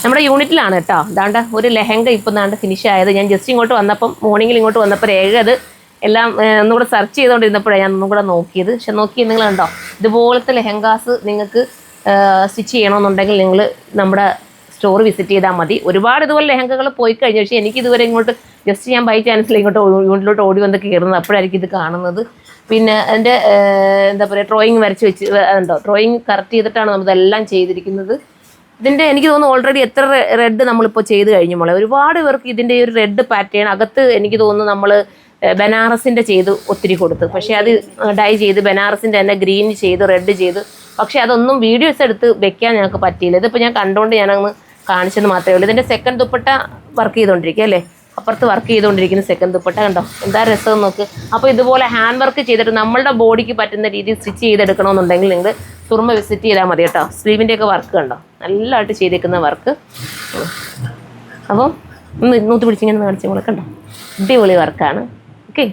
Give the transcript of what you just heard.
നമ്മുടെ യൂണിറ്റിലാണ് കേട്ടോ. അതാണ്ട് ഒരു ലെഹങ്ക ഇപ്പം ദാണ്ട് ഫിനിഷ് ആയത്. ഞാൻ ജസ്റ്റ് ഇങ്ങോട്ട് വന്നപ്പം മോർണിംഗിൽ ഇങ്ങോട്ട് വന്നപ്പോൾ രേഖ അത് എല്ലാം ഒന്നുകൂടെ സെർച്ച് ചെയ്തുകൊണ്ടിരുന്നപ്പോഴാണ് ഞാൻ ഒന്നും കൂടെ നോക്കിയത്. പക്ഷെ നോക്കി നിങ്ങൾ കണ്ടോ, ഇതുപോലത്തെ ലെഹങ്കാസ് നിങ്ങൾക്ക് സ്റ്റിച്ച് ചെയ്യണമെന്നുണ്ടെങ്കിൽ നിങ്ങൾ നമ്മുടെ സ്റ്റോർ വിസിറ്റ് ചെയ്താൽ മതി. ഒരുപാട് ഇതുപോലെ ലെഹങ്കകൾ പോയി കഴിഞ്ഞു. പക്ഷേ എനിക്ക് ഇതുവരെ ഇങ്ങോട്ട് ജസ്റ്റ് ഞാൻ ബൈ ചാൻസിൽ ഇങ്ങോട്ട് യൂണിറ്റിലോട്ട് ഓടി വന്ന് കയറുന്നത്, അപ്പോഴായിരിക്കും ഇത് കാണുന്നത്. പിന്നെ എൻ്റെ എന്താ പറയുക, ഡ്രോയിങ് വരച്ച് വെച്ച് എന്തോ ഡ്രോയിങ് കറക്റ്റ് ചെയ്തിട്ടാണ് നമ്മളിതെല്ലാം ചെയ്തിരിക്കുന്നത്. ഇതിൻ്റെ എനിക്ക് തോന്നുന്നു ഓൾറെഡി എത്ര റെഡ് നമ്മളിപ്പോൾ ചെയ്ത് കഴിഞ്ഞു മോളെ. ഒരുപാട് പേർക്ക് ഇതിൻ്റെ ഒരു റെഡ് പാറ്റേൺ അകത്ത് എനിക്ക് തോന്നുന്നു നമ്മൾ ബനാറസിൻ്റെ ചെയ്ത് ഒത്തിരി കൊടുത്തു. പക്ഷേ അത് ഡൈ ചെയ്ത് ബനാറസിൻ്റെ തന്നെ ഗ്രീൻ ചെയ്ത് റെഡ് ചെയ്ത്, പക്ഷേ അതൊന്നും വീഡിയോസ് എടുത്ത് വെക്കാൻ ഞങ്ങൾക്ക് പറ്റിയില്ല. ഇതിപ്പോൾ ഞാൻ കണ്ടുകൊണ്ട് ഞാനങ്ങ് കാണിച്ചെന്ന് മാത്രമേ ഉള്ളൂ. ഇതിൻ്റെ സെക്കൻഡ് ദുപ്പട്ട വർക്ക് ചെയ്തുകൊണ്ടിരിക്കുക അല്ലേ, അപ്പുറത്ത് വർക്ക് ചെയ്തുകൊണ്ടിരിക്കുന്ന സെക്കൻഡ് ദുപ്പട്ട കണ്ടോ എന്താ രസം നോക്ക്. അപ്പോൾ ഇതുപോലെ ഹാൻഡ് വർക്ക് ചെയ്തിട്ട് നമ്മളുടെ ബോഡിക്ക് പറ്റുന്ന രീതിയിൽ സ്റ്റിച്ച് ചെയ്തെടുക്കണമെന്നുണ്ടെങ്കിൽ നിങ്ങൾ സുറുമ വിസിറ്റ് ചെയ്താൽ മതി കേട്ടോ. സ്ലീവിൻ്റെയൊക്കെ വർക്ക് കണ്ടോ, നല്ലതായിട്ട് ചെയ്തേക്കുന്ന വർക്ക്. അപ്പം ഒന്ന് നൂത്ത് പിടിച്ചിങ്ങനെ കാണിച്ചു നമ്മൾ കണ്ടോ, അടിപൊളി വർക്കാണ്. ഓക്കെ.